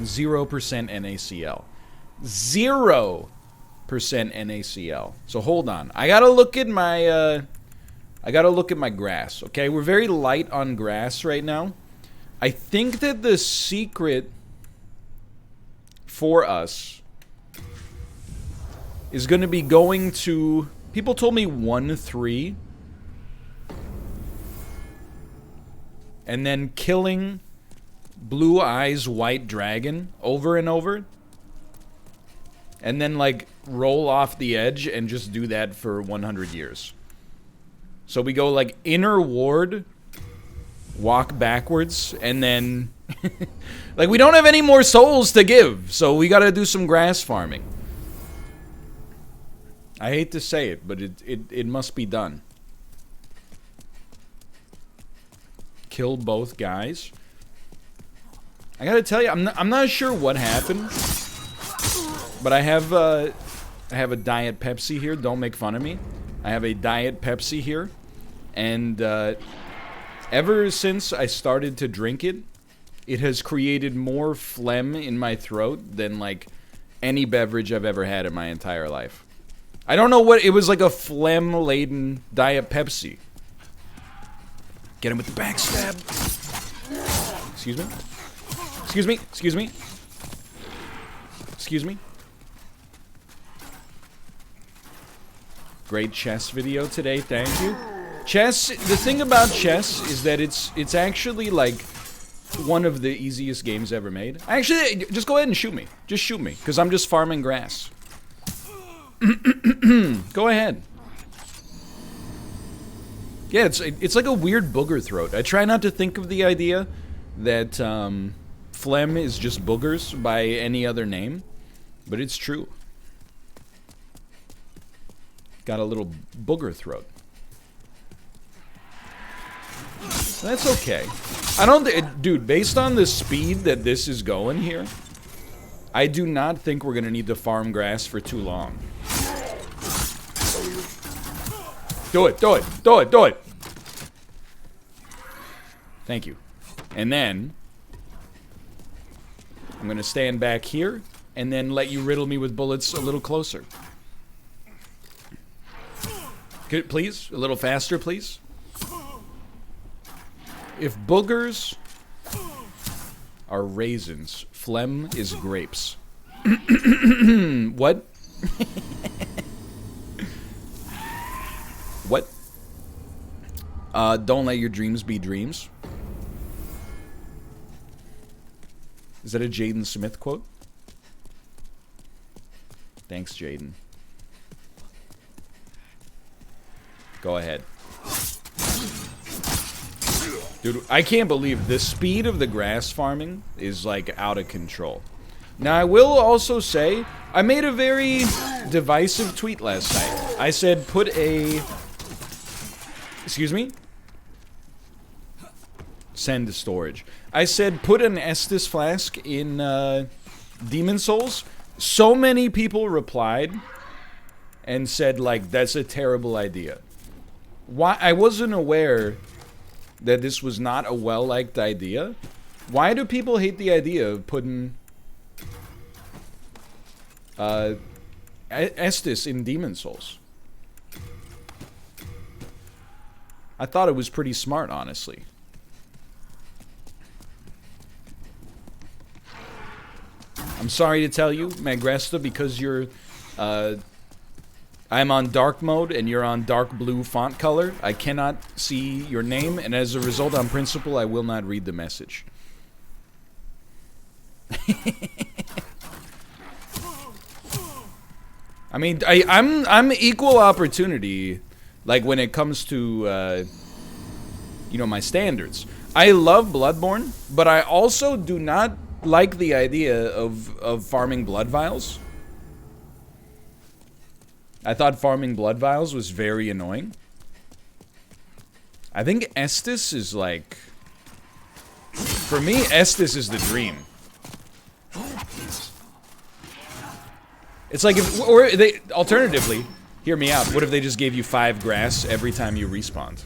0% NaCl. 0% NaCl. So hold on. I gotta look at my grass. Okay, we're very light on grass right now. I think that the secret for us is going to be going to... People told me 1-3. And then killing Blue Eyes White Dragon over and over. And then, like, roll off the edge and just do that for 100 years. So we go, like, inner ward, walk backwards, and then... like, we don't have any more souls to give, so we gotta do some grass farming. I hate to say it, but it must be done. Kill both guys. I gotta tell you, I'm not sure what happened, but I have a Diet Pepsi here. Don't make fun of me. I have a Diet Pepsi here, and ever since I started to drink it, it has created more phlegm in my throat than, like, any beverage I've ever had in my entire life. I don't know what... It was like a phlegm-laden Diet Pepsi. Get him with the backstab. Excuse me? Excuse me? Excuse me? Excuse me? Great chess video today, thank you. Chess... The thing about chess is that it's actually, like... one of the easiest games ever made. Actually, just go ahead and shoot me. Just shoot me, because I'm just farming grass. Go ahead. Yeah, it's like a weird booger throat. I try not to think of the idea that phlegm is just boogers by any other name, but it's true. Got a little booger throat. That's okay. I don't... Dude, based on the speed that this is going here, I do not think we're gonna need to farm grass for too long. Do it, do it, do it, do it! Thank you. And then... I'm gonna stand back here, and then let you riddle me with bullets a little closer. Could, please? A little faster, please? If boogers are raisins, phlegm is grapes. What? What? Don't let your dreams be dreams. Is that a Jaden Smith quote? Thanks, Jaden. Go ahead. Dude, I can't believe the speed of the grass farming is, like, out of control. Now, I will also say, I made a very divisive tweet last night. I said, put a... Excuse me? Send to storage. I said, put an Estus flask in Demon Souls. So many people replied and said, like, that's a terrible idea. Why? I wasn't aware that this was not a well-liked idea. Why do people hate the idea of putting Estus in Demon Souls? I thought it was pretty smart, honestly. I'm sorry to tell you, Magresta, because you're, I'm on dark mode and you're on dark blue font color. I cannot see your name, and as a result, on principle, I will not read the message. I mean, I'm equal opportunity, like when it comes to, you know, my standards. I love Bloodborne, but I also do not like the idea of farming blood vials. I thought farming blood vials was very annoying. I think Estus is like... For me, Estus is the dream. It's like if... Or they... Alternatively, hear me out. What if they just gave you 5 grass every time you respawned?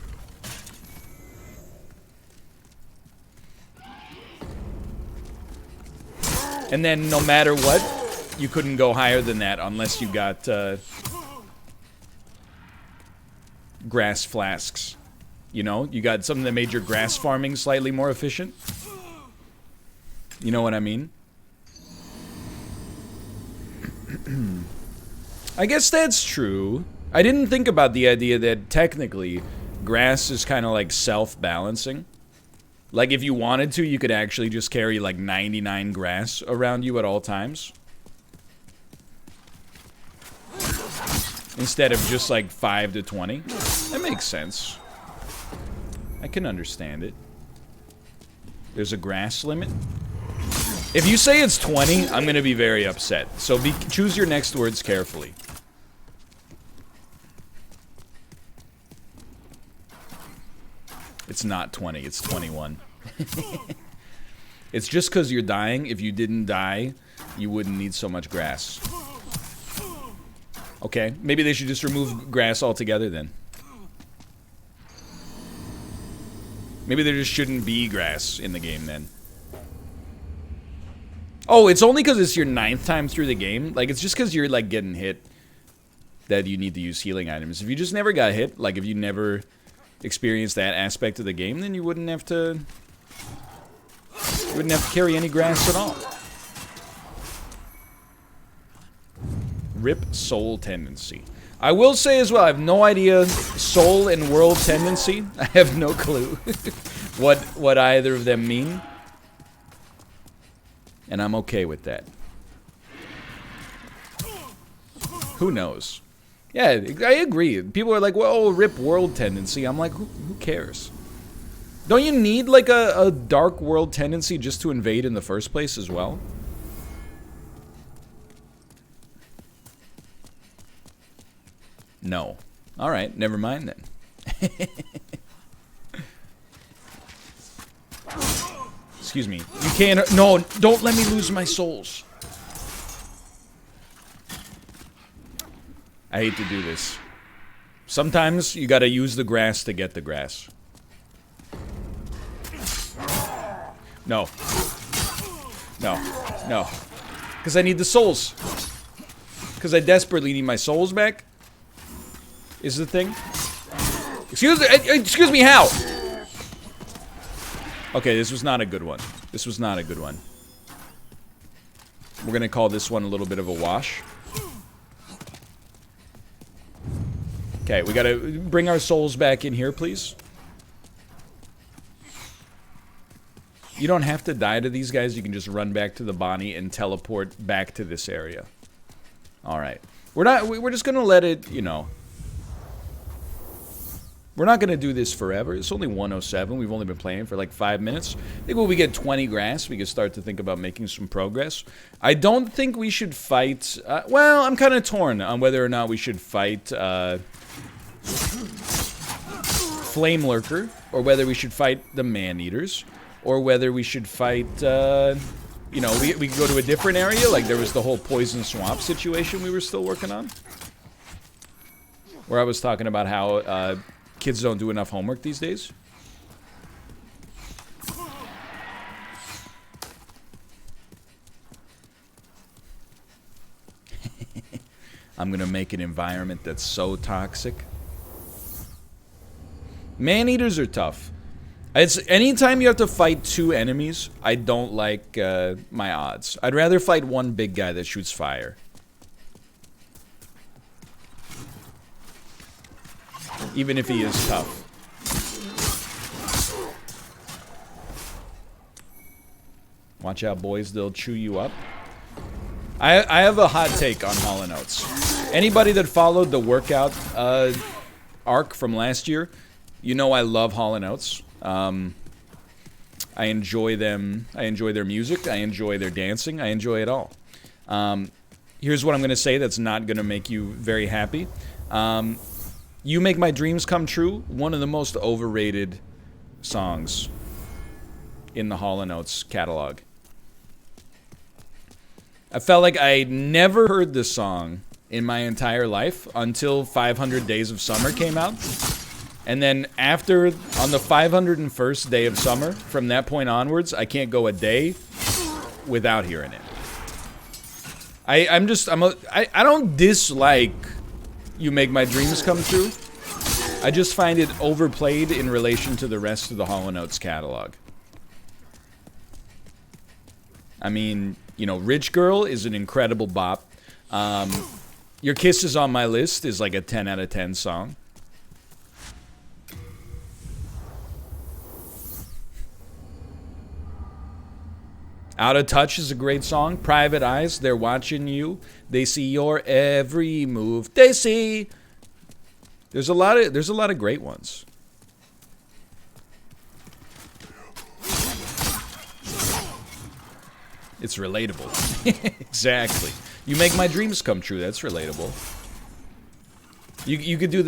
And then no matter what, you couldn't go higher than that unless you got grass flasks. You know, you got something that made your grass farming slightly more efficient. You know what I mean? I guess that's true. I didn't think about the idea that technically grass is kind of like self-balancing. Like if you wanted to, you could actually just carry like 99 grass around you at all times. Instead of just like 5 to 20. That makes sense. I can understand it. There's a grass limit. If you say it's 20, I'm gonna be very upset. So choose your next words carefully. It's not 20, it's 21. It's just because you're dying. If you didn't die, you wouldn't need so much grass. Okay, maybe they should just remove grass altogether then. Maybe there just shouldn't be grass in the game then. Oh, it's only because it's your 9th time through the game? Like, it's just because you're, like, getting hit that you need to use healing items. If you just never got hit, like, if you never experienced that aspect of the game, then you wouldn't have to... You wouldn't have to carry any grass at all. Rip soul tendency. I will say as well, I have no idea soul and world tendency. I have no clue what either of them mean. And I'm okay with that. Who knows? Yeah, I agree. People are like, well, rip world tendency. I'm like, who cares? Don't you need like a dark world tendency just to invade in the first place as well? No. Alright, never mind then. Excuse me. You can't... No, don't let me lose my souls. I hate to do this. Sometimes you gotta use the grass to get the grass. No. No. No. Because I need the souls. Because I desperately need my souls back. Is the thing. Excuse me, how? Okay, this was not a good one. This was not a good one. We're gonna call this one a little bit of a wash. Okay, we gotta bring our souls back in here, please. You don't have to die to these guys. You can just run back to the Bonnie and teleport back to this area. Alright. We're just gonna let it, you know. We're not gonna do this forever. It's only 107. We've only been playing for like 5 minutes. I think when we get 20 grass, we can start to think about making some progress. I don't think we should fight... well, I'm kind of torn on whether or not we should fight... Flame Lurker, or whether we should fight the Man-Eaters, or whether we should fight... you know, we could go to a different area, like there was the whole Poison Swamp situation we were still working on. Where I was talking about how... kids don't do enough homework these days. I'm gonna make an environment that's so toxic. Man-eaters are tough. It's anytime you have to fight 2 enemies, I don't like my odds. I'd rather fight one big guy that shoots fire. Even if he is tough. Watch out, boys. They'll chew you up. I have a hot take on Hall & Oates. Anybody that followed the workout arc from last year, you know I love Hall & Oates. I enjoy them. I enjoy their music. I enjoy their dancing. I enjoy it all. Here's what I'm going to say that's not going to make you very happy. You Make My Dreams Come True, one of the most overrated songs in the Hall & Oates catalog. I felt like I never heard this song in my entire life until 500 Days of Summer came out. And then after, on the 501st day of summer, from that point onwards, I can't go a day without hearing it. I don't dislike You Make My Dreams Come True. I just find it overplayed in relation to the rest of the Hall & Oates catalog. I mean, you know, Rich Girl is an incredible bop. Your Kisses on My List is like a 10 out of 10 song. Out of Touch is a great song. Private Eyes, they're watching you. They see your every move. They see. There's a lot of great ones. It's relatable. Exactly. You Make My Dreams Come True. That's relatable. You could do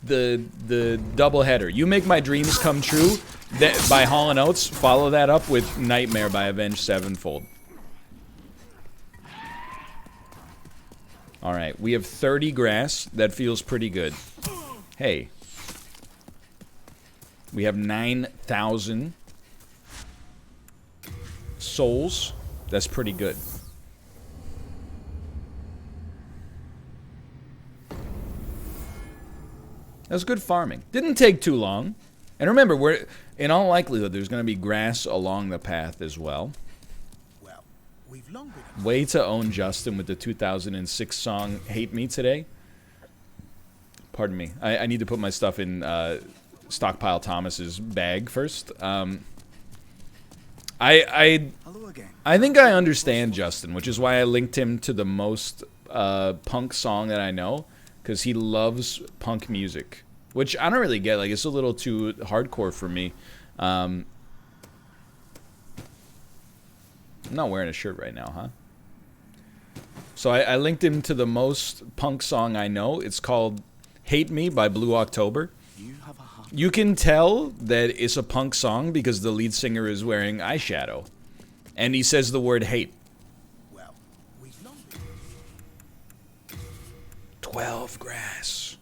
the double header. You Make My Dreams Come True by Hall & Oates. Follow that up with Nightmare by Avenged Sevenfold. All right, we have 30 grass. That feels pretty good. Hey, we have 9,000 souls. That's pretty good. That's good farming. Didn't take too long. And remember, we're in all likelihood there's going to be grass along the path as well. Well, we've long been Way to own Justin with the 2006 song "Hate Me" today. Pardon me. I need to put my stuff in Stockpile Thomas's bag first. I think I understand Justin, which is why I linked him to the most punk song that I know, because he loves punk music, which I don't really get. Like, it's a little too hardcore for me. I'm not wearing a shirt right now, huh? So I linked him to the most punk song I know. It's called "Hate Me" by Blue October. You can tell that it's a punk song because the lead singer is wearing eyeshadow. And he says the word hate. well, we've long been 12 grass.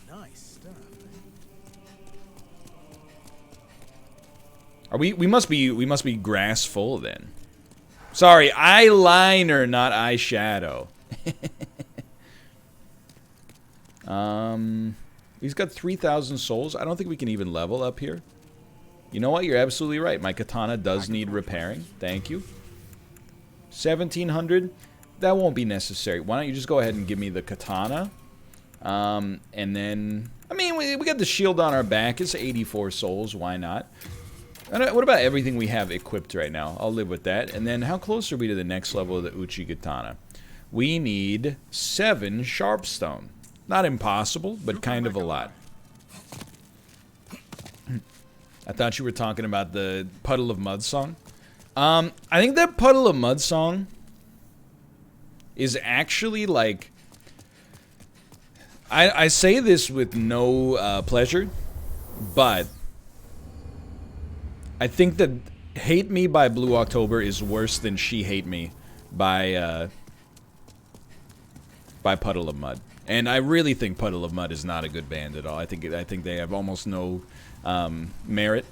nice stuff. Are we must be grass full then. Sorry, eyeliner, not eyeshadow. He's got 3,000 souls. I don't think we can even level up here. You know what? You're absolutely right. My katana does need repairing. Thank you. 1,700. That won't be necessary. Why don't you just go ahead and give me the katana? And then, I mean, we got the shield on our back. It's 84 souls. Why not? And what about everything we have equipped right now? I'll live with that. And then how close are we to the next level of the Uchi katana? We need 7 sharpstone. Not impossible, but kind of a lot. I thought you were talking about the Puddle of Mud song. I think that Puddle of Mud song is actually like... I say this with no pleasure, but I think that Hate Me by Blue October is worse than She Hate Me by Puddle of Mud. And I really think Puddle of Mud is not a good band at all. I think they have almost no merit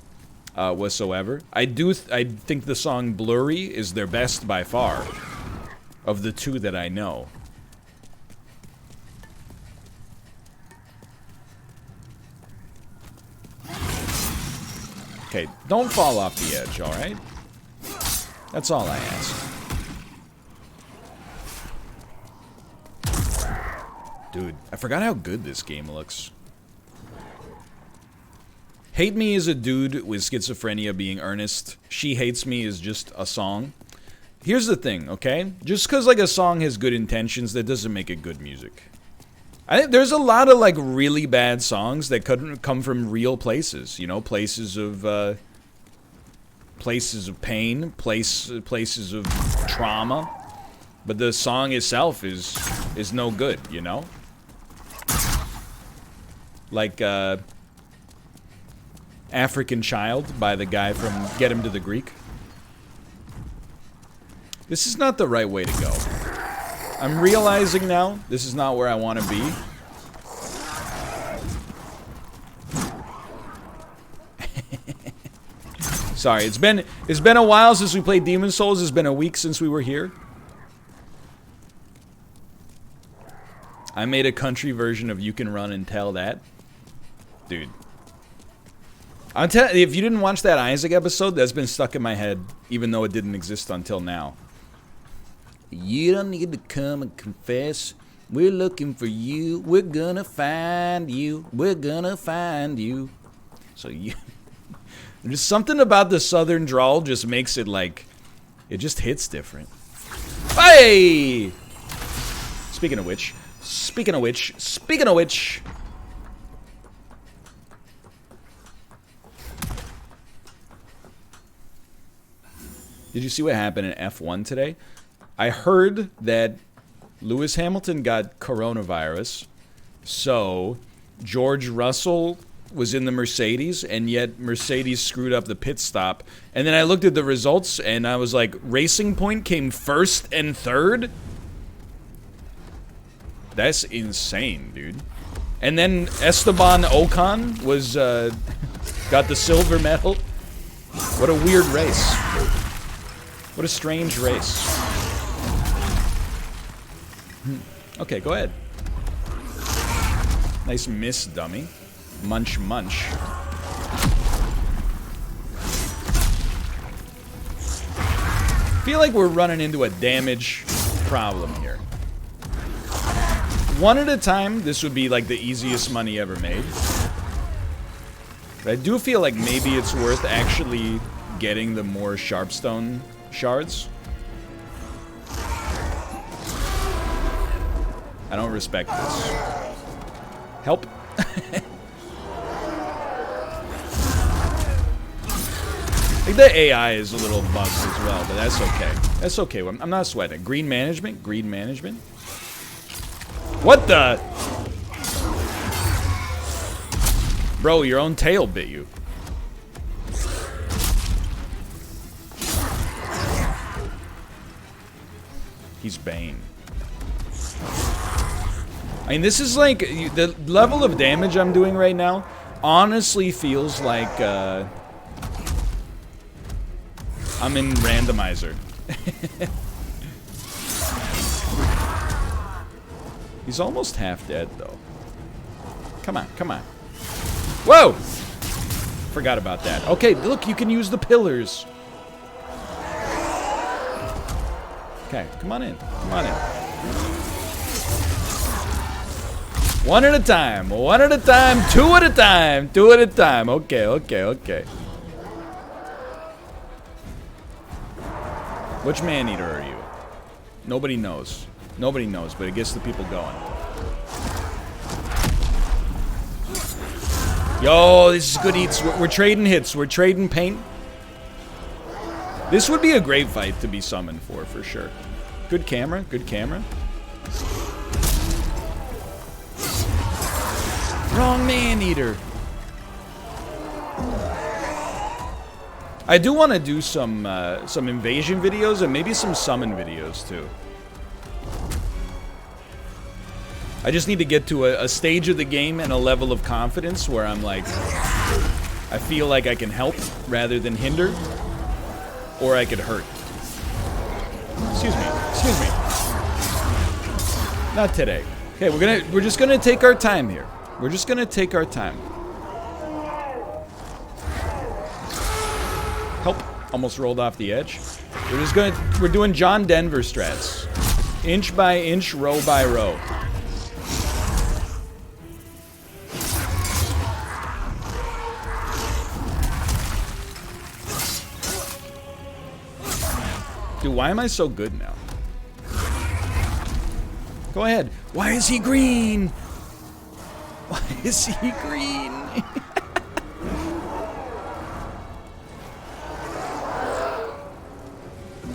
whatsoever. I think the song Blurry is their best by far of the two that I know. Okay, don't fall off the edge, alright? That's all I ask. Dude, I forgot how good this game looks. Hate Me is a dude with schizophrenia being earnest. She Hates Me is just a song. Here's the thing, okay? Just because, like, a song has good intentions, that doesn't make it good music. I think there's a lot of, like, really bad songs that couldn't come from real places. You know, places of pain, places of trauma. But the song itself is no good, you know? Like, African Child by the guy from Get Him to the Greek. This is not the right way to go. I'm realizing now this is not where I want to be. Sorry, it's been a while since we played Demon's Souls. It's been a week since we were here. I made a country version of You Can Run and Tell That. Dude. I'm telling you, if you didn't watch that Isaac episode, that's been stuck in my head, even though it didn't exist until now. You don't need to come and confess. We're looking for you. We're gonna find you. We're gonna find you. So you... There's something about the southern drawl just makes it like... It just hits different. Hey! Speaking of which... Speaking of which... Speaking of which... Did you see what happened in F1 today? I heard that Lewis Hamilton got coronavirus, so George Russell was in the Mercedes, and yet Mercedes screwed up the pit stop. And then I looked at the results, and I was like, Racing Point came first and third? That's insane, dude. And then Esteban Ocon was, got the silver medal. What a weird race. What a strange race. Okay, go ahead. Nice miss, dummy. Munch, munch. Feel like we're running into a damage problem here. One at a time, this would be like the easiest money ever made. But I do feel like maybe it's worth actually getting the more Sharpstone shards. I don't respect this. Help. Like the AI is a little bugged as well, but that's okay. That's okay. I'm not sweating. Green management? Green management? What the? Bro, your own tail bit you. He's Bane. I mean, this is like, the level of damage I'm doing right now honestly feels like, I'm in randomizer. He's almost half dead, though. Come on, come on. Whoa! Forgot about that. Okay, look, you can use the pillars. Okay, come on in. Come on in. One at a time. One at a time. Two at a time. Two at a time. Okay, okay, okay. Which man-eater are you? Nobody knows. Nobody knows, but it gets the people going. Yo, this is good eats. We're trading hits. We're trading paint. This would be a great fight to be summoned for sure. Good camera. Good camera. Wrong man-eater. I do want to do some invasion videos and maybe some summon videos too. I just need to get to a stage of the game and a level of confidence where I'm like, I feel like I can help rather than hinder, or I could hurt. Excuse me. Excuse me. Not today. Okay, we're just gonna take our time here. We're just gonna take our time. Help. Almost rolled off the edge. We're doing John Denver strats. Inch by inch, row by row. Dude, why am I so good now? Go ahead. Why is he green? Why is he green?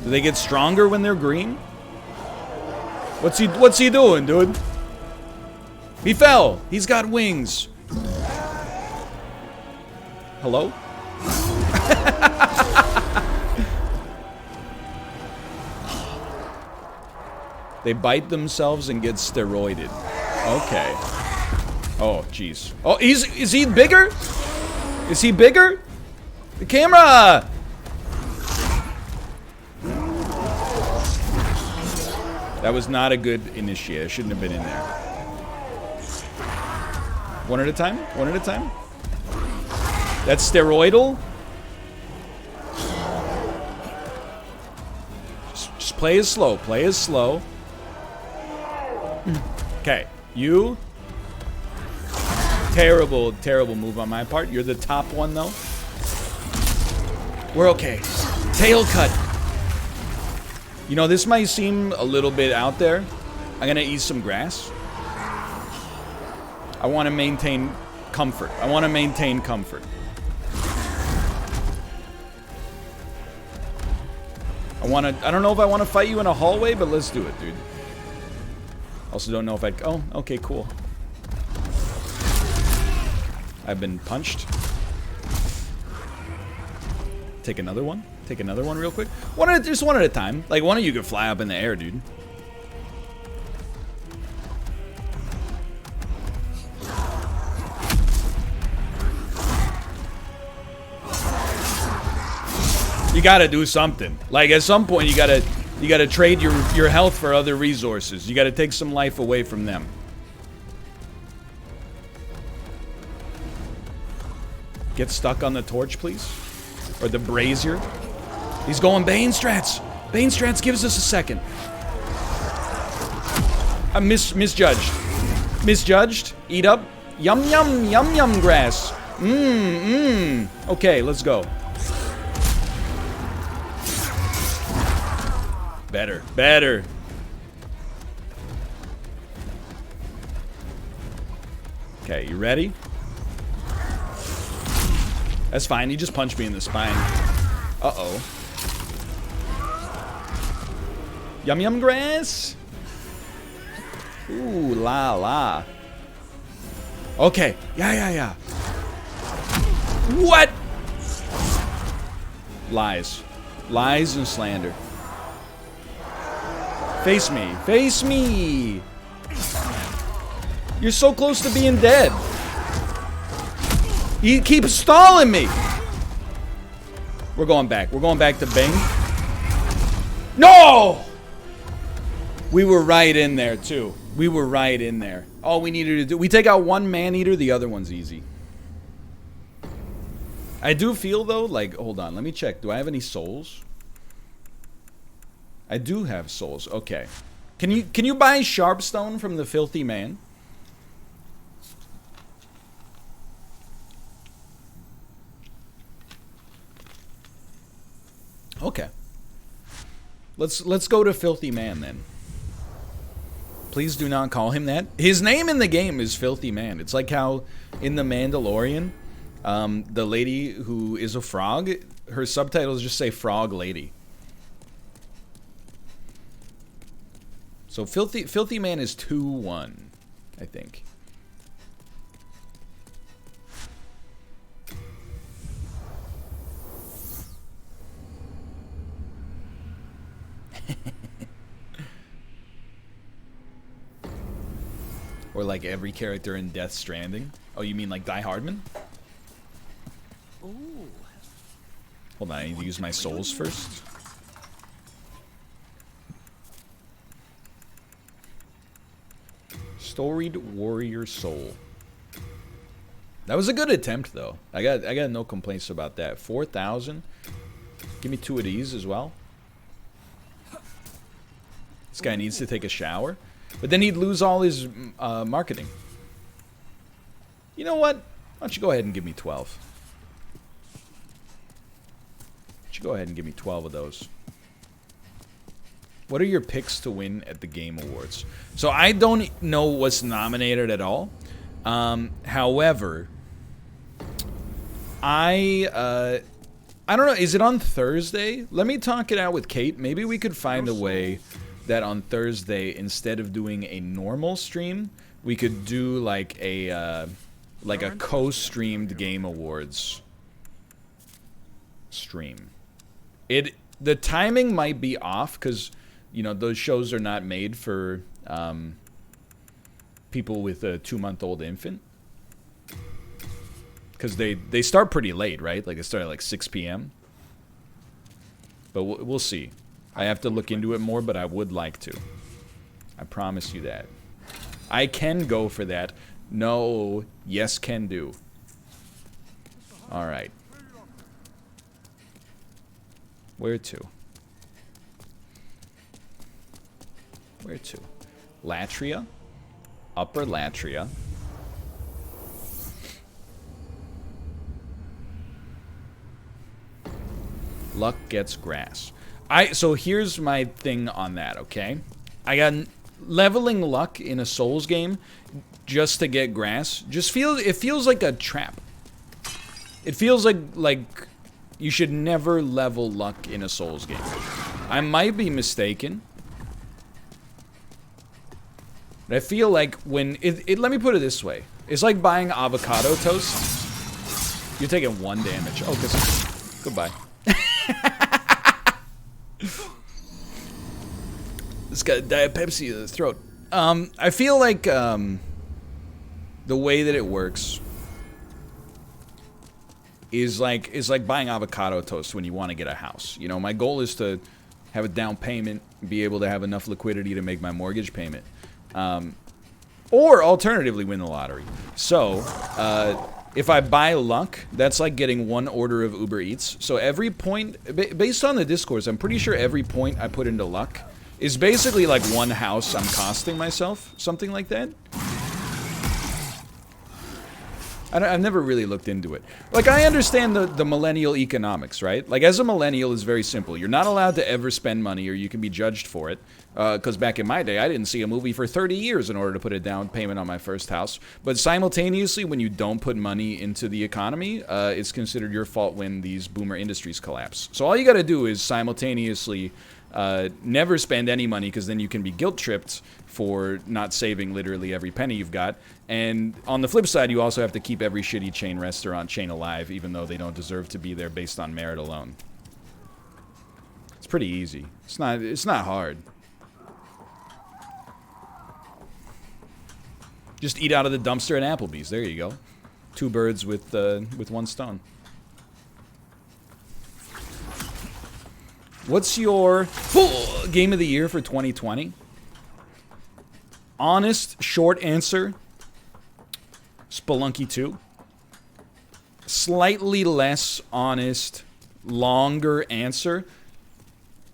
Do they get stronger when they're green? What's he doing, dude? He fell. He's got wings. Hello? They bite themselves and get steroided. Okay. Oh, jeez. Oh, is he bigger? Is he bigger? The camera! That was not a good initiate. I shouldn't have been in there. One at a time. One at a time. That's steroidal. Just play as slow. Play as slow. Okay. You. Terrible, terrible move on my part. You're the top one, though. We're okay. Tail cut. You know, this might seem a little bit out there. I'm gonna eat some grass. I want to maintain comfort. I want to maintain comfort. I don't know if I want to fight you in a hallway, but let's do it, dude. Also don't know if I'd... Oh, okay, cool. I've been punched. Take another one. Take another one real quick. Just one at a time. Like, one of you could fly up in the air, dude. You gotta do something. Like, at some point, you gotta trade your health for other resources. You gotta take some life away from them. Get stuck on the torch, please. Or the brazier. He's going Bane strats. Bane strats gives us a second. I misjudged. Misjudged. Eat up. Yum, yum, yum, yum grass. Okay, let's go. Better. Better. Okay, you ready? That's fine. He just punched me in the spine. Uh-oh. Yum yum grass. Ooh la la. Okay. Yeah. What? Lies. Lies and slander. Face me. Face me. You're so close to being dead. You keep stalling me. We're going back. We're going back to Bing. No! We were right in there, too. We were right in there. All we needed to do... We take out one man-eater, the other one's easy. I do feel, though, like... Hold on, let me check. Do I have any souls? I do have souls. Okay. Can you buy Sharpstone from the Filthy Man? Okay. Let's go to Filthy Man then. Please do not call him that. His name in the game is Filthy Man. It's like how in The Mandalorian, the lady who is a frog, her subtitles just say Frog Lady. So Filthy Man is 2-1, I think. Or like every character in Death Stranding. Oh, you mean like Die Hardman? Ooh. Hold on, I need to use my souls first. Storied Warrior Soul. That was a good attempt, though. I got no complaints about that. 4,000. Give me 2 of these as well. This guy needs to take a shower. But then he'd lose all his marketing. You know what? Why don't you go ahead and give me 12? Why don't you go ahead and give me 12 of those? What are your picks to win at the Game Awards? So I don't know what's nominated at all. However, I don't know. Is it on Thursday? Let me talk it out with Kate. Maybe we could find a way that on Thursday, instead of doing a normal stream, we could do like a co-streamed Game Awards stream. The timing might be off because, you know, those shows are not made for people with a 2-month-old infant. Because they start pretty late, right? Like, they start at like 6 p.m. But we'll see. I have to look into it more, but I would like to. I promise you that. I can go for that. No. Yes, can do. Alright. Where to? Where to? LATRIA. Upper LATRIA. Luck gets grass. So here's my thing on that, okay? I got leveling luck in a Souls game just to get grass. It feels like a trap. It feels like you should never level luck in a Souls game. I might be mistaken. But I feel like when let me put it this way. It's like buying avocado toast. You're taking 1 damage. Oh, goodbye. This got Diet Pepsi in the throat. I feel like the way that it works is like buying avocado toast when you want to get a house. You know, my goal is to have a down payment, be able to have enough liquidity to make my mortgage payment, or alternatively win the lottery. So if I buy luck, that's like getting 1 order of Uber Eats. So every point, based on the discourse, I'm pretty sure every point I put into luck is basically like 1 house I'm costing myself, something like that. I've never really looked into it. Like, I understand the millennial economics, right? Like, as a millennial, it's very simple. You're not allowed to ever spend money or you can be judged for it. Because back in my day, I didn't see a movie for 30 years in order to put a down payment on my first house. But simultaneously, when you don't put money into the economy, it's considered your fault when these boomer industries collapse. So all you gotta do is simultaneously never spend any money, because then you can be guilt-tripped for not saving literally every penny you've got. And on the flip side, you also have to keep every shitty chain restaurant chain alive, even though they don't deserve to be there based on merit alone. It's pretty easy. It's not hard. Just eat out of the dumpster at Applebee's. There you go. 2 birds with 1 stone. What's your game of the year for 2020? Honest, short answer, Spelunky 2. Slightly less honest, longer answer,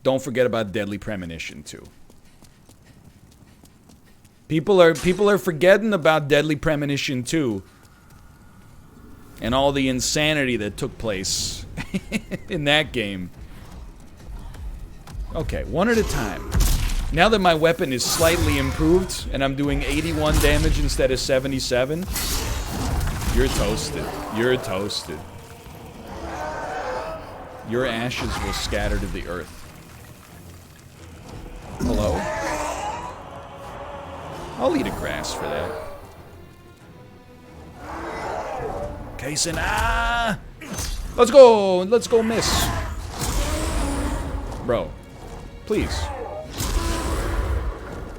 don't forget about Deadly Premonition 2. People are forgetting about Deadly Premonition 2 and all the insanity that took place in that game. Okay, 1 at a time. Now that my weapon is slightly improved and I'm doing 81 damage instead of 77, you're toasted. You're toasted. Your ashes will scatter to the earth. Hello? I'll eat a grass for that. Kason, Let's go, miss. Bro, please.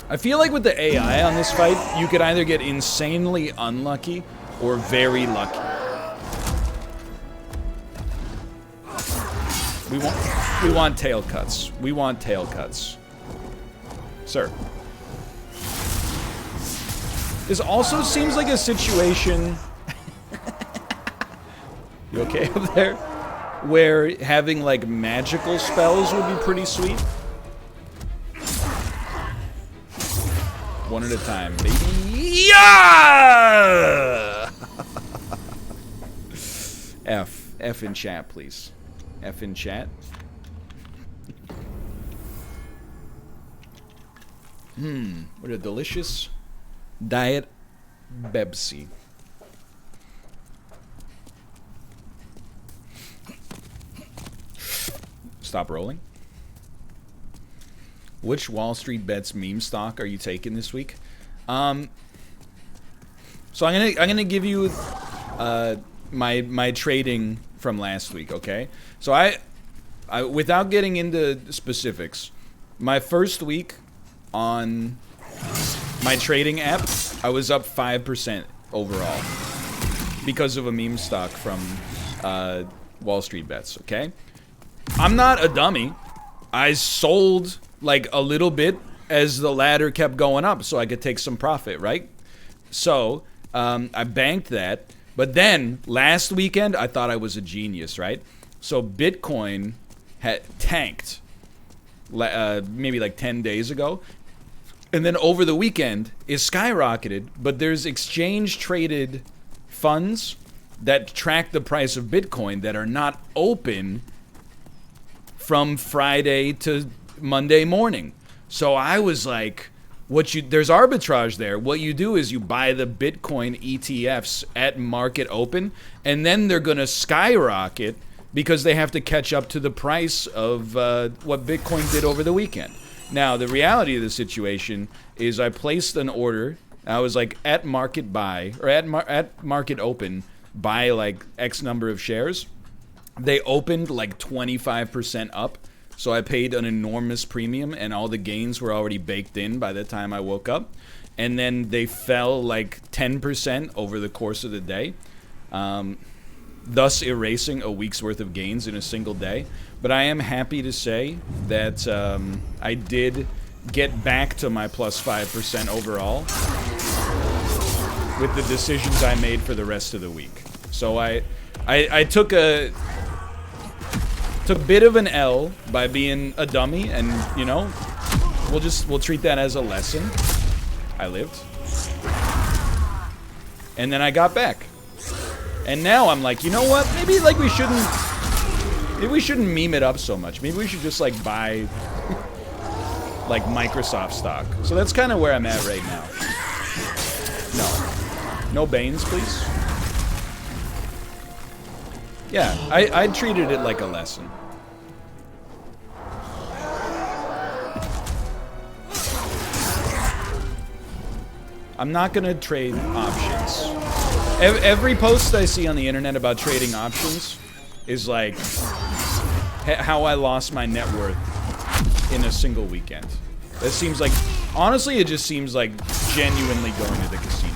I feel like with the AI on this fight, you could either get insanely unlucky or very lucky. We want tail cuts. We want tail cuts. Sir. This also seems like a situation... You okay up there? Where having, like, magical spells would be pretty sweet. 1 at a time, baby. Yeah! F in chat, please. F in chat. What a delicious Diet Pepsi. Stop rolling. Which Wall Street Bets meme stock are you taking this week? So I'm gonna give you my trading from last week, okay? So I without getting into specifics, my first week on my trading app, I was up 5% overall because of a meme stock from Wall Street Bets, okay? I'm not a dummy. I sold like a little bit as the ladder kept going up so I could take some profit, right? So I banked that. But then, last weekend, I thought I was a genius, right? So Bitcoin had tanked maybe like 10 days ago. And then over the weekend, it skyrocketed. But there's exchange-traded funds that track the price of Bitcoin that are not open from Friday to Monday morning. So I was like, there's arbitrage there. What you do is you buy the Bitcoin ETFs at market open, and then they're going to skyrocket because they have to catch up to the price of what Bitcoin did over the weekend. Now, the reality of the situation is I placed an order. I was like at market buy, or at market open, buy like X number of shares. They opened like 25% up. So I paid an enormous premium, and all the gains were already baked in by the time I woke up. And then they fell like 10% over the course of the day, thus erasing a week's worth of gains in a single day. But I am happy to say that I did get back to my plus 5% overall with the decisions I made for the rest of the week. So I took a bit of an L by being a dummy, and you know, we'll treat that as a lesson. I lived, and then I got back, and now I'm like, you know what? Maybe like we shouldn't meme it up so much. Maybe we should just like buy like Microsoft stock. So that's kind of where I'm at right now. No Banes, please. Yeah, I treated it like a lesson. I'm not gonna trade options. Every post I see on the internet about trading options is like how I lost my net worth in a single weekend. That seems like, honestly, it just seems like genuinely going to the casino.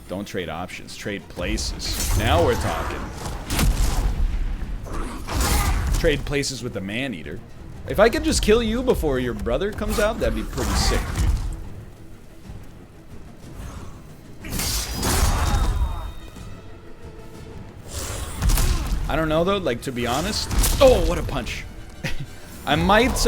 Don't trade options, trade places. Now we're talking. Trade places with the man-eater. If I could just kill you before your brother comes out, that'd be pretty sick, dude. I don't know, though, like, to be honest. Oh, what a punch. I might,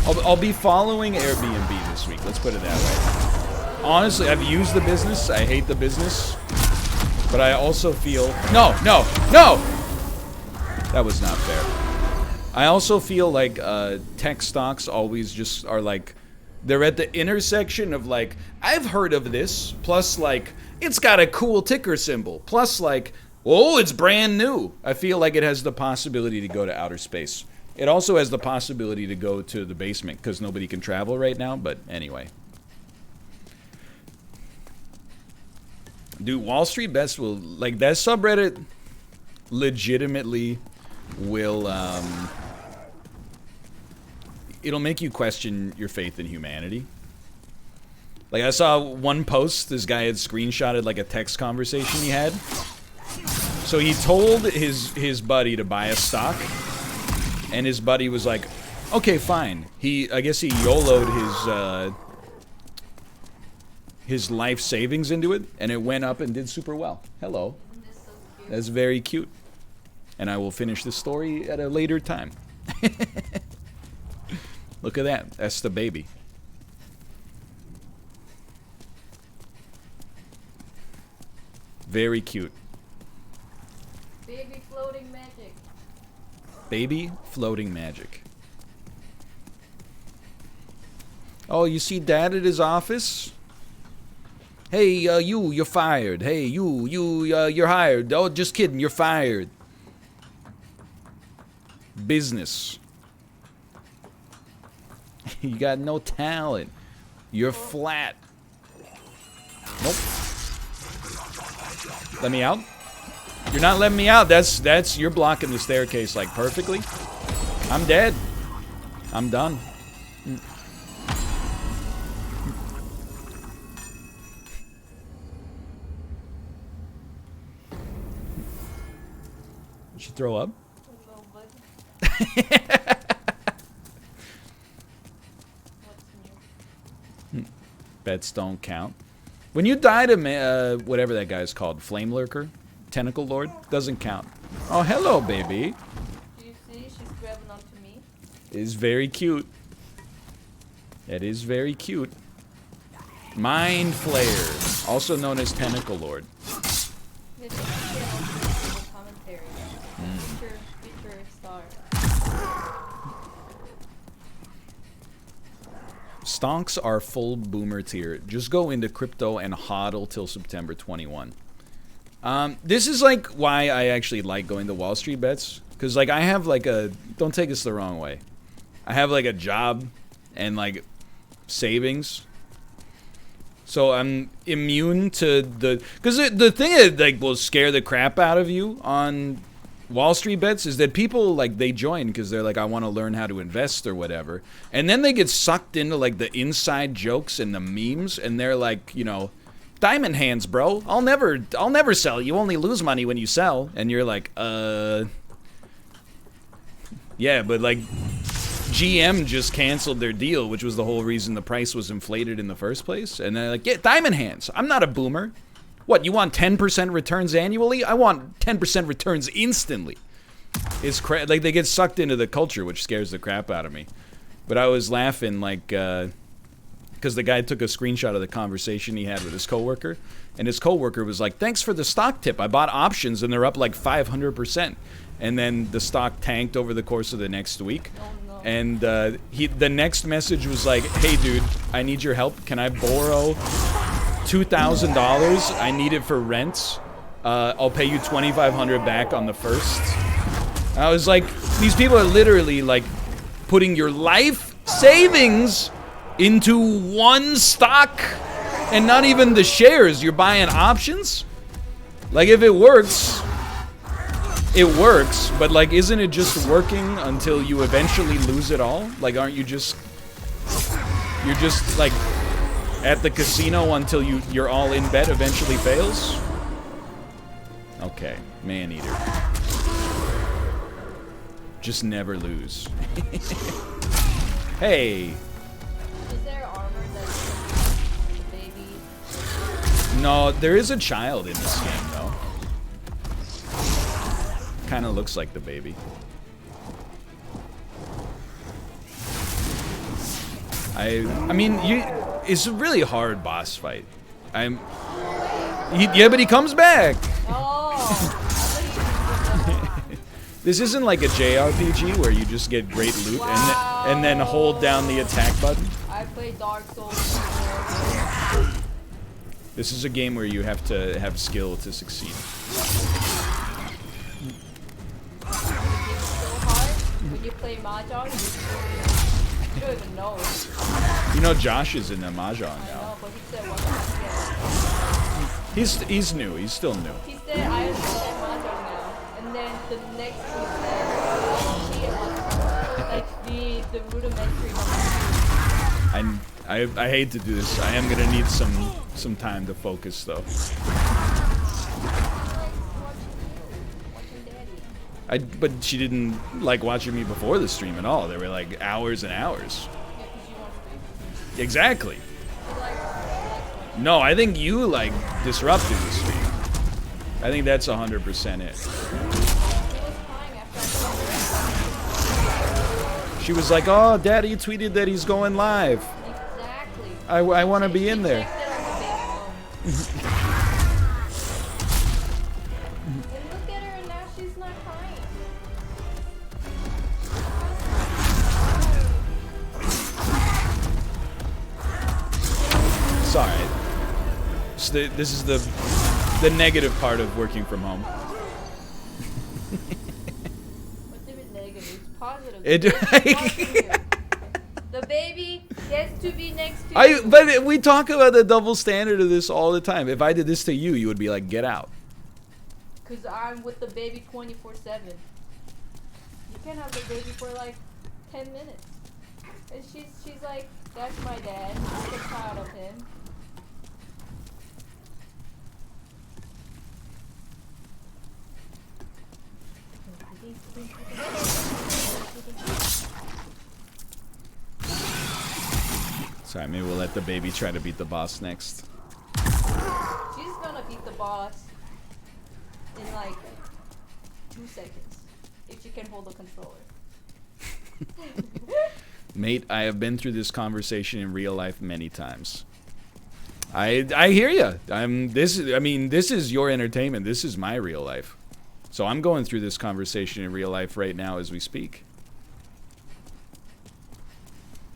I'll be following Airbnb this week, let's put it that way. Honestly, I've used the business, I hate the business, but I also feel... No! That was not fair. I also feel like tech stocks always just are like, they're at the intersection of like, I've heard of this, plus like, it's got a cool ticker symbol, plus like, oh, it's brand new. I feel like it has the possibility to go to outer space. It also has the possibility to go to the basement because nobody can travel right now, but anyway. Dude, Wall Street Bets will, like, that subreddit legitimately will, it'll make you question your faith in humanity. Like, I saw one post, this guy had screenshotted, like, a text conversation he had. So he told his buddy to buy a stock, and his buddy was like, okay, fine. I guess he YOLO'd his life savings into it, and it went up and did super well. Hello. That's very cute. And I will finish the story at a later time. Look at that. That's the baby. Very cute. Baby floating magic. Baby floating magic. Oh, you see Dad at his office? Hey, you're fired. Hey, you're hired. Oh, just kidding, you're fired. Business. You got no talent. You're flat. Nope. Let me out? You're not letting me out. You're blocking the staircase like perfectly. I'm dead. I'm done. Did she throw up? Bets don't count. When you die to whatever that guy's called, Flame Lurker, Tentacle Lord, doesn't count. Oh, hello, baby. Do you see? She's grabbing onto me. Is very cute. That is very cute. Mind Flayer, also known as Tentacle Lord. This is a commentary. Future star. Stonks are full boomer tier. Just go into crypto and hodl till September 21. This is like why I actually like going to Wall Street bets. Because like I have like a, don't take this the wrong way. I have like a job and like savings. So I'm immune to the, because the thing that like will scare the crap out of you on Wall Street bets is that people like they join because they're like, I want to learn how to invest or whatever, and then they get sucked into like the inside jokes and the memes, and they're like, you know, diamond hands, bro. I'll never sell. You only lose money when you sell, and you're like, yeah, but like GM just canceled their deal, which was the whole reason the price was inflated in the first place, and they're like, yeah, diamond hands. I'm not a boomer. What, you want 10% returns annually? I want 10% returns instantly. It's like they get sucked into the culture, which scares the crap out of me. But I was laughing, like, because the guy took a screenshot of the conversation he had with his coworker, and his coworker was like, thanks for the stock tip. I bought options, and they're up like 500%. And then the stock tanked over the course of the next week. Oh, no. And the next message was like, hey, dude, I need your help. Can I borrow $2,000? I need it for rent. I'll pay you $2,500 back on the first. I was like, these people are literally like putting your life savings into one stock, and not even the shares. You're buying options. Like, if it works, it works. But like, isn't it just working until you eventually lose it all? Like, aren't you just, you're just like at the casino until your all-in bet eventually fails? Okay, man-eater. Just never lose. Hey. Is there armor that's the baby? No, there is a child in this game, though. Kind of looks like the baby. I mean, it's a really hard boss fight. Yeah, but he comes back. Oh. This isn't like a JRPG where you just get great loot and then hold down the attack button. I play Dark Souls. This is a game where you have to have skill to succeed. So hard when you play Mahjong, you don't even know. You know, Josh is in the Mahjong I now. know, but he said what the He's new. He's still new. He said I understand Mahjong now, and then the next he said like the rudimentary number. I hate to do this. I am gonna need some time to focus though. But she didn't like watching me before the stream at all. They were like hours and hours. Yeah, 'cause you want to be. Exactly. No, I think you like disrupted the stream. I think that's 100% it. He was crying after I She was like, "Oh, Daddy tweeted that he's going live. Exactly. I want to be in there." Checked it on the way home. And look at her, and now she's not crying. Sorry. This is the negative part of working from home. What's even negative? It's positive. It- The baby's watching you. The baby gets to be next to you. But we talk about the double standard of this all the time. If I did this to you, you would be like, "Get out." Because I'm with the baby 24/7. You can't have the baby for like 10 minutes. And she's like, that's my dad. I'm so proud of him. Sorry, maybe we'll let the baby try to beat the boss next. She's gonna beat the boss in like 2 seconds if she can hold the controller. Mate, I have been through this conversation in real life many times. I hear you. This is your entertainment. This is my real life. So I'm going through this conversation in real life right now as we speak.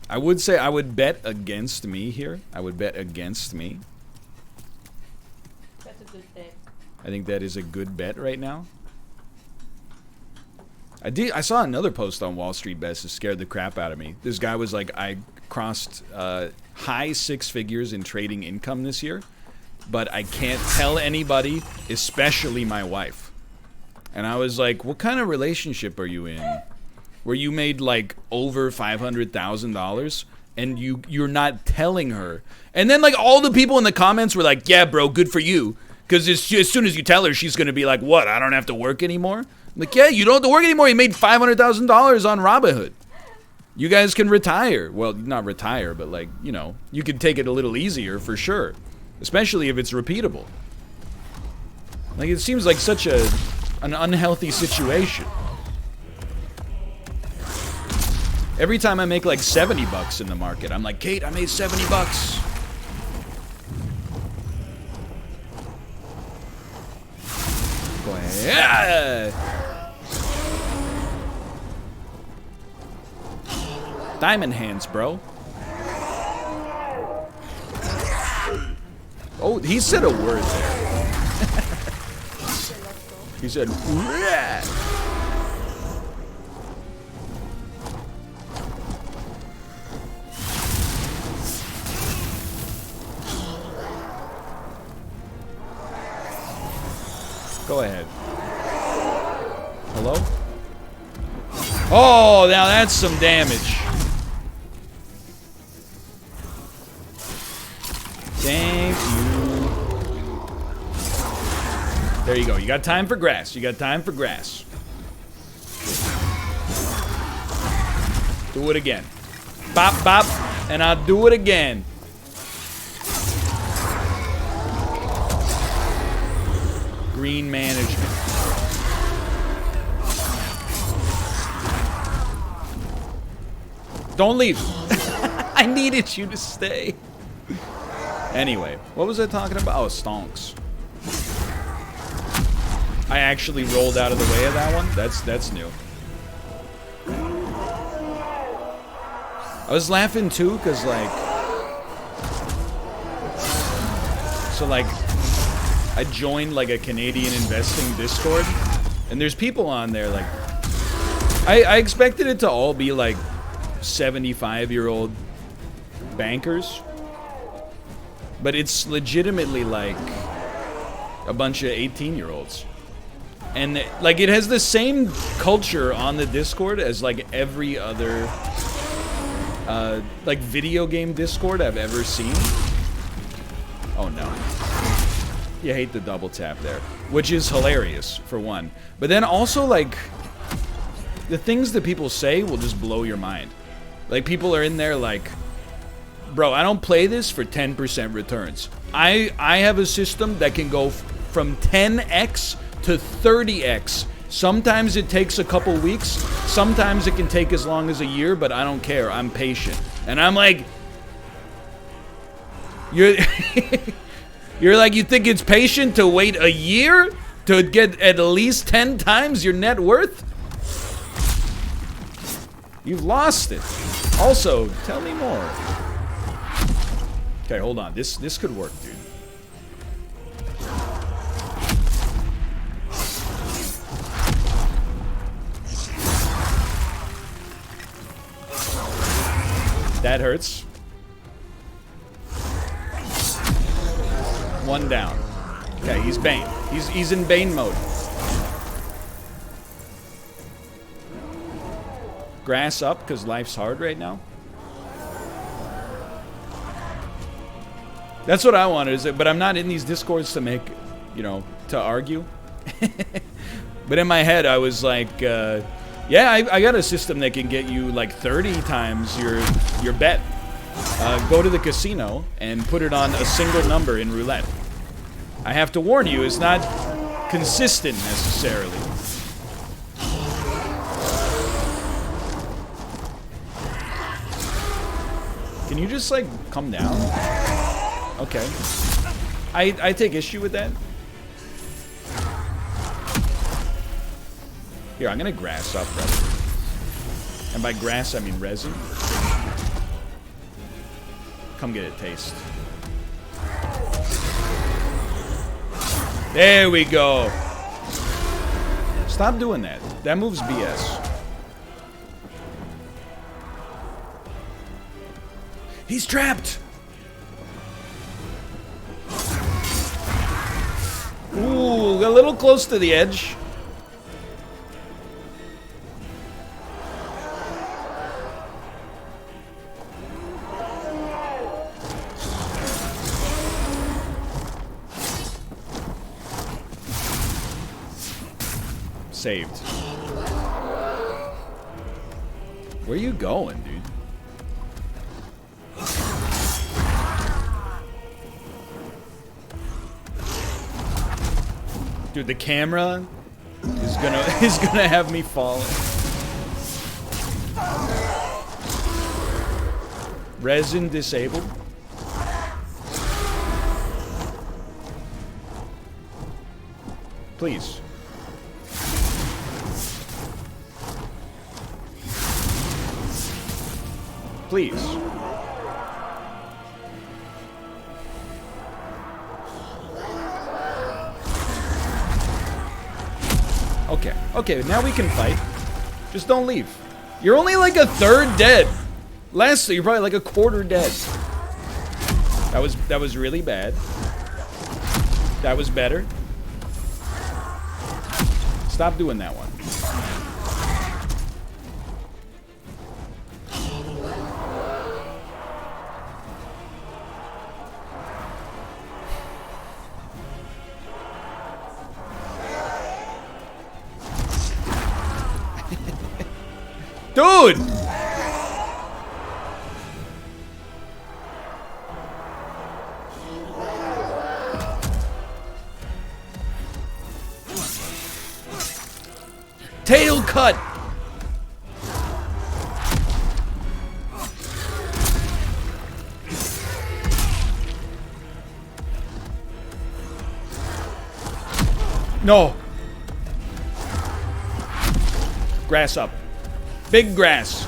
I would say I would bet against me here. I would bet against me. That's a good bet. I think that is a good bet right now. I saw another post on Wall Street Bets that scared the crap out of me. This guy was like, I crossed high 6 figures in trading income this year, but I can't tell anybody, especially my wife. And I was like, what kind of relationship are you in? Where you made like over $500,000 and you're not telling her. And then like all the people in the comments were like, yeah, bro, good for you. Because as soon as you tell her, she's going to be like, what, I don't have to work anymore? I'm like, yeah, you don't have to work anymore. You made $500,000 on Robinhood. You guys can retire. Well, not retire, but like, you know, you can take it a little easier for sure. Especially if it's repeatable. Like, it seems like such an unhealthy situation. Every time I make like 70 bucks in the market, I'm like, Kate, I made 70 bucks. Go ahead. Diamond hands, bro. Oh, he said a word there. He said, yeah. Go ahead. Hello? Oh, now that's some damage. Thank you. There you go. You got time for grass. You got time for grass. Do it again. Bop, bop, and I'll do it again. Green management. Don't leave. I needed you to stay. Anyway, what was I talking about? Oh, stonks. I actually rolled out of the way of that one. That's new. I was laughing too, cause like, so like, I joined like a Canadian investing Discord, and there's people on there like, I expected it to all be like 75-year-old bankers, but it's legitimately like a bunch of 18-year-olds. And like it has the same culture on the Discord as like every other like video game Discord I've ever seen. Oh no. You hate the double tap there, which is hilarious for one. But then also like the things that people say will just blow your mind. Like people are in there like, bro, I don't play this for 10% returns. I have a system that can go from 10x to 30x. Sometimes it takes a couple weeks. Sometimes it can take as long as a year, but I don't care. I'm patient. And I'm like, you're like, you think it's patient to wait a year to get at least 10 times your net worth? You've lost it. Also, tell me more. Okay, hold on. This could work, dude. That hurts. One down. Okay, he's Bane. He's in Bane mode. Grass up, because life's hard right now. That's what I wanted, but I'm not in these Discords to make, you know, to argue. But in my head, I was like, Yeah, I got a system that can get you like 30 times your bet. Go to the casino and put it on a single number in roulette. I have to warn you, it's not consistent necessarily. Can you just like come down? Okay. I take issue with that. Here, I'm gonna grass up, brother. And by grass, I mean resin. Come get a taste. There we go. Stop doing that. That move's BS. He's trapped! Ooh, a little close to the edge. Saved. Where are you going, dude? Dude, the camera is gonna have me falling. Resin disabled. Please. Please. Okay, okay, now we can fight. Just don't leave. You're only like a third dead. Lastly, you're probably like a quarter dead. That was really bad. That was better. Stop doing that one. Dude! Tail cut! No! Grass up. Big grass.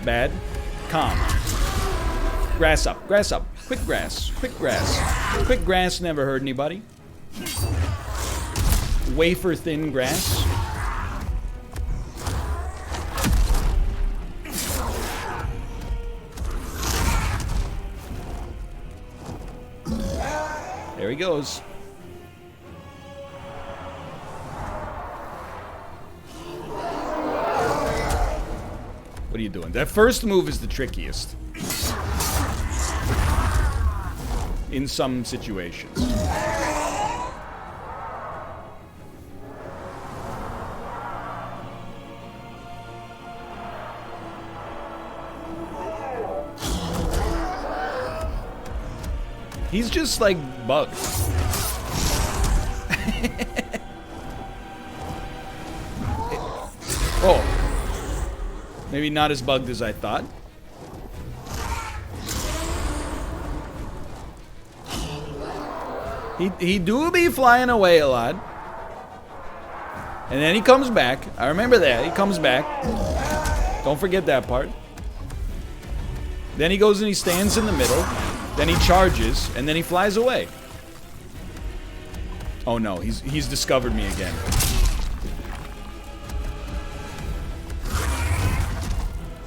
Bad. Calm. Grass up. Grass up. Quick grass. Quick grass. Quick grass never hurt anybody. Wafer thin grass. There he goes. What are you doing? That first move is the trickiest. In some situations. He's just like bugged. Oh. Maybe not as bugged as I thought. He do be flying away a lot. And then he comes back. I remember that. He comes back. Don't forget that part. Then he goes and he stands in the middle. Then he charges, and then he flies away. Oh no, he's discovered me again.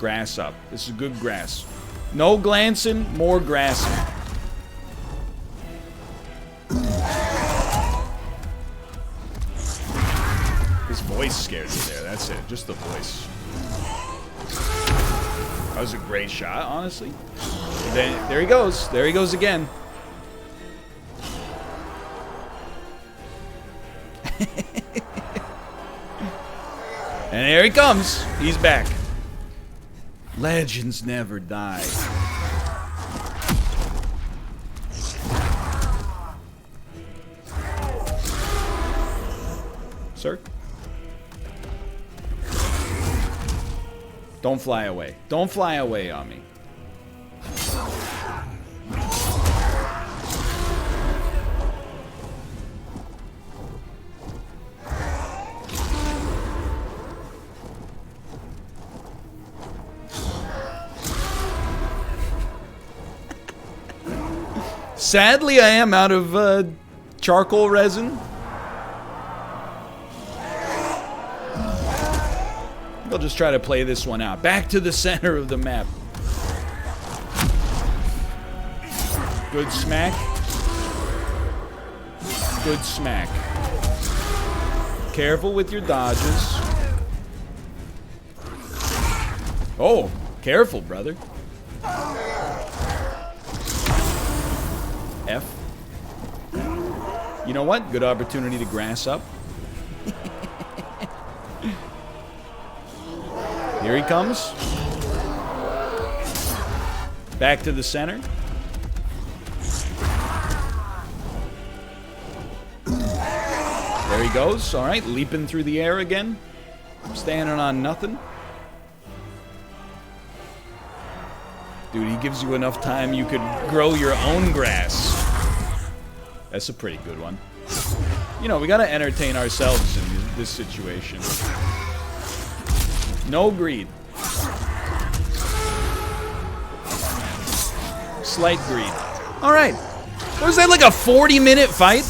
Grass up. This is good grass. No glancing, more grassing. His voice scares me there. That's it. Just the voice. That was a great shot, honestly. Then, there he goes. There he goes again. And there he comes. He's back. Legends never die. Sir? Don't fly away. Don't fly away on me. Sadly, I am out of charcoal resin. I'll just try to play this one out. Back to the center of the map. Good smack. Good smack. Careful with your dodges. Oh, careful, brother. F. You know what? Good opportunity to grass up. Here he comes. Back to the center. There he goes. All right, leaping through the air again. Standing on nothing. Dude, he gives you enough time you could grow your own grass. That's a pretty good one. You know, we gotta entertain ourselves in this situation. No greed. Slight greed. Alright. Was that like a 40-minute fight?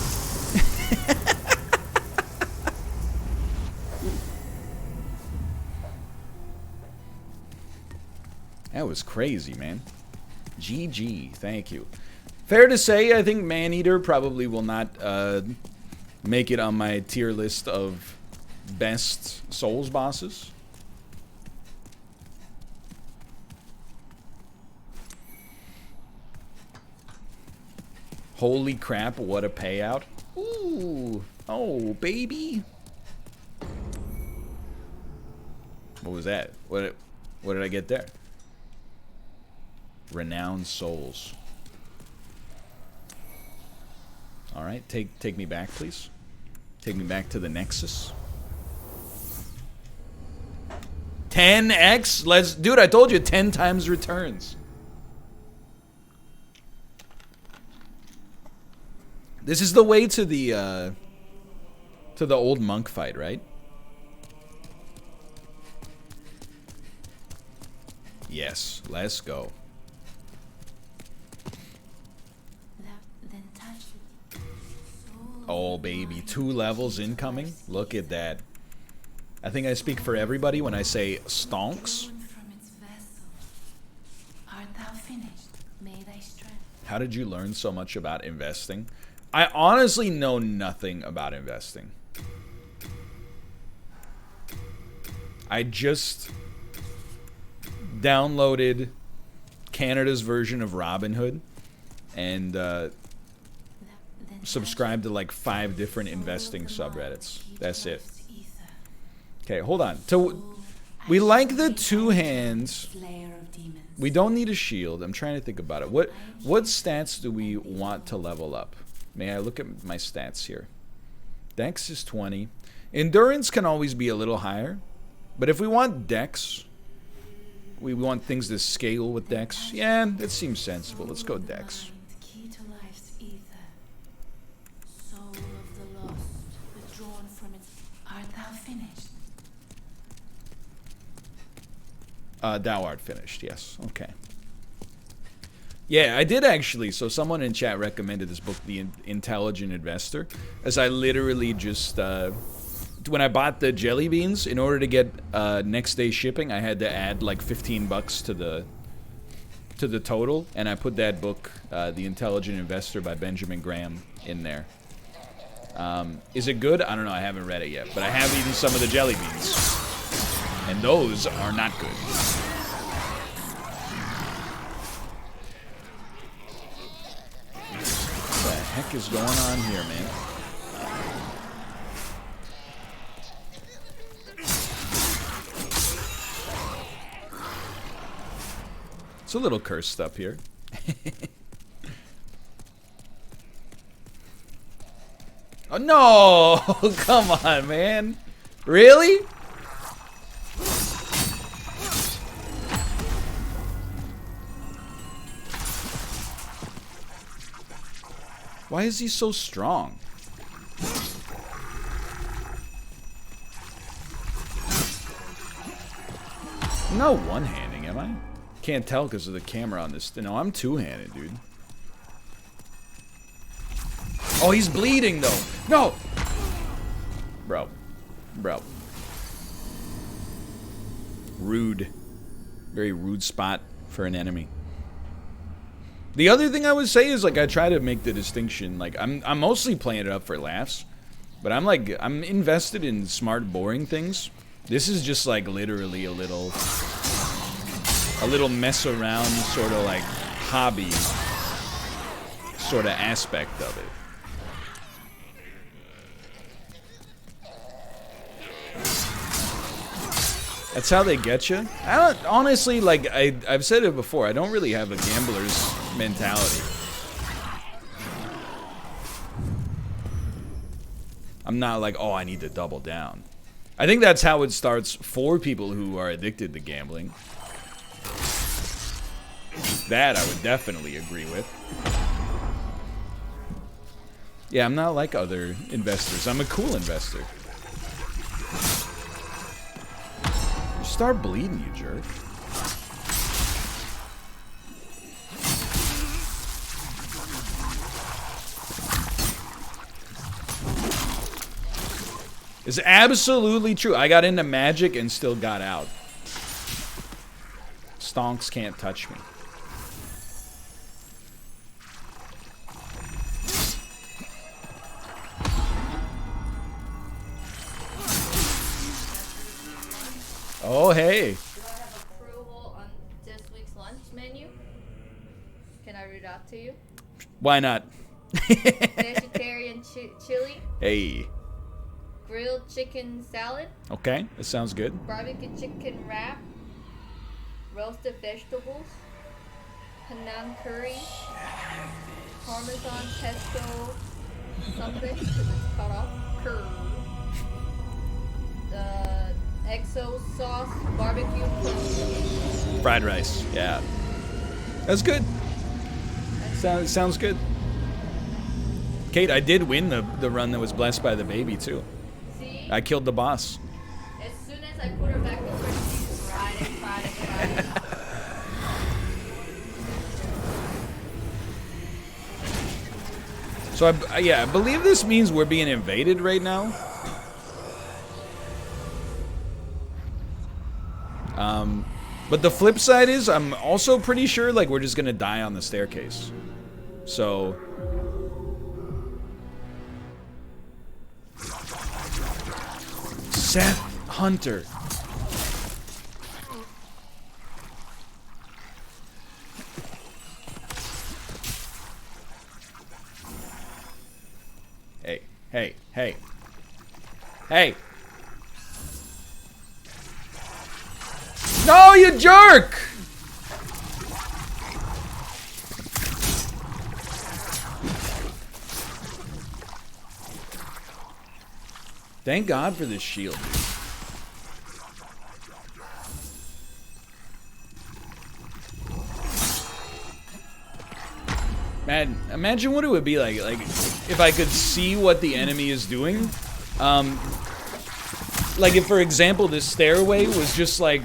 That was crazy, man. GG. Thank you. Fair to say, I think Maneater probably will not make it on my tier list of best Souls bosses. Holy crap, what a payout. Ooh. Oh, baby. What was that? What did I get there? Renowned Souls. Alright, take me back, please. Take me back to the Nexus. 10x? Let's... Dude, I told you 10 times returns. This is the way to the old monk fight, right? Yes, let's go. Oh, baby. 2 levels incoming? Look at that. I think I speak for everybody when I say stonks. How did you learn so much about investing? I honestly know nothing about investing. I just downloaded Canada's version of Robinhood and subscribed to like 5 different investing subreddits. That's it. Okay, hold on. So we like the 2 hands. We don't need a shield. I'm trying to think about it. What stats do we want to level up? May I look at my stats here? Dex is 20. Endurance can always be a little higher. But if we want Dex, we want things to scale with Dex. Yeah, that seems sensible. Let's go Dex. Thou art finished, yes. Okay. Yeah, I did actually. So someone in chat recommended this book, The Intelligent Investor, as I literally just, when I bought the jelly beans, in order to get next day shipping, I had to add like $15 to the total, and I put that book, The Intelligent Investor by Benjamin Graham, in there. Is it good? I don't know. I haven't read it yet, but I have eaten some of the jelly beans, and those are not good. What the heck is going on here, man? a little cursed up here. Oh no! Come on, man. Really? Why is he so strong? I'm not one-handing, am I? Can't tell because of the camera on this. No, I'm two-handed, dude. Oh, he's bleeding, though. No! Bro. Bro. Rude. Very rude spot for an enemy. The other thing I would say is, like, I try to make the distinction. Like, I'm mostly playing it up for laughs. But I'm invested in smart, boring things. This is just, like, literally a little mess around sort of, like, hobby sort of aspect of it. That's how they get you. I don't, honestly, like, I've said it before, I don't really have a gambler's mentality. I'm not like, oh, I need to double down. I think that's how it starts for people who are addicted to gambling. That I would definitely agree with. Yeah, I'm not like other investors. I'm a cool investor. Start bleeding, you jerk. It's absolutely true. I got into magic and still got out. Stonks can't touch me. Oh, hey. Do I have approval on this week's lunch menu? Can I read out to you? Why not? Vegetarian chili. Hey. Grilled chicken salad. Okay, that sounds good. Barbecue chicken wrap. Roasted vegetables. Panang curry. Parmesan pesto. Something, because it's cut off. Curd. XO sauce, barbecue pudding. Fried rice, yeah. That's good. Sounds good. Kate, I did win the run that was blessed by the baby, too. See? I killed the boss. As soon as I put her back over, she's riding. So, I believe this means we're being invaded right now. But the flip side is, I'm also pretty sure, like, we're just gonna die on the staircase. So... Seth Hunter. Hey, hey, hey. Hey! No, you jerk! Thank God for this shield. Man, imagine what it would be like if I could see what the enemy is doing. Like if, for example, this stairway was just like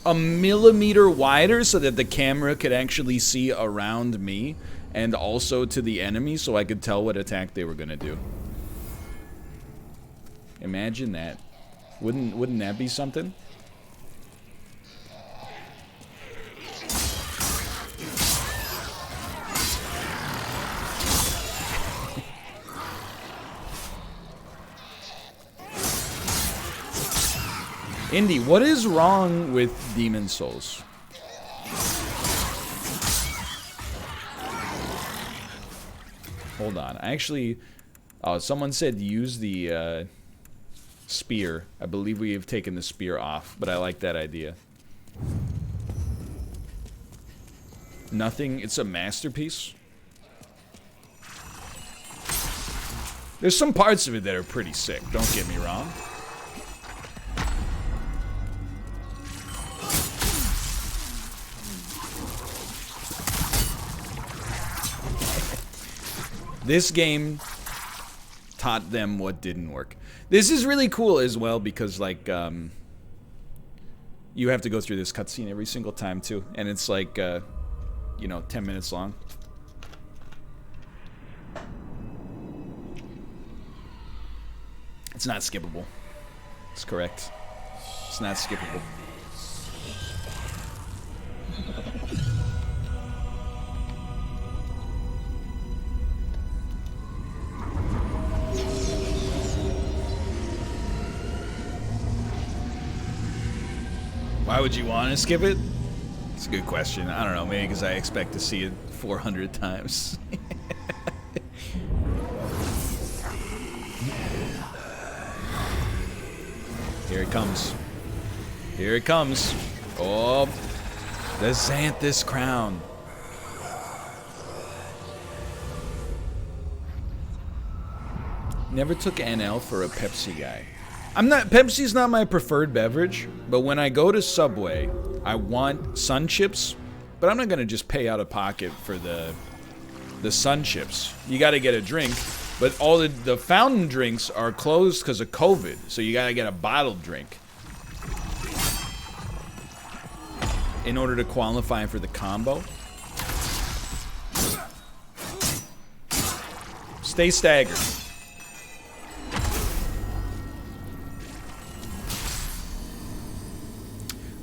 a millimeter wider so that the camera could actually see around me and also to the enemy so I could tell what attack they were gonna do. Imagine that. Wouldn't that be something? Indy, what is wrong with Demon Souls? Hold on. Actually, oh, someone said use the spear. I believe we have taken the spear off, but I like that idea. Nothing. It's a masterpiece. There's some parts of it that are pretty sick, don't get me wrong. This game taught them what didn't work. This is really cool as well because, like, you have to go through this cutscene every single time, too. And it's like, you know, 10 minutes long. It's not skippable. It's correct. It's not skippable. Why would you want to skip it? It's a good question. I don't know. Maybe because I expect to see it 400 times. Here it comes. Here it comes. Oh, the Xanthus crown. Never took NL for a Pepsi guy. Pepsi's not my preferred beverage, but when I go to Subway, I want Sun Chips, but I'm not gonna just pay out of pocket for the Sun Chips. You gotta get a drink, but all the fountain drinks are closed because of COVID, so you gotta get a bottled drink in order to qualify for the combo. Stay staggered.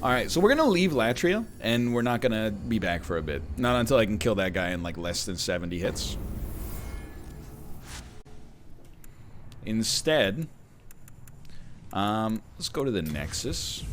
Alright, so we're gonna leave LATRIA, and we're not gonna be back for a bit. Not until I can kill that guy in like less than 70 hits. Instead, let's go to the NEXUS.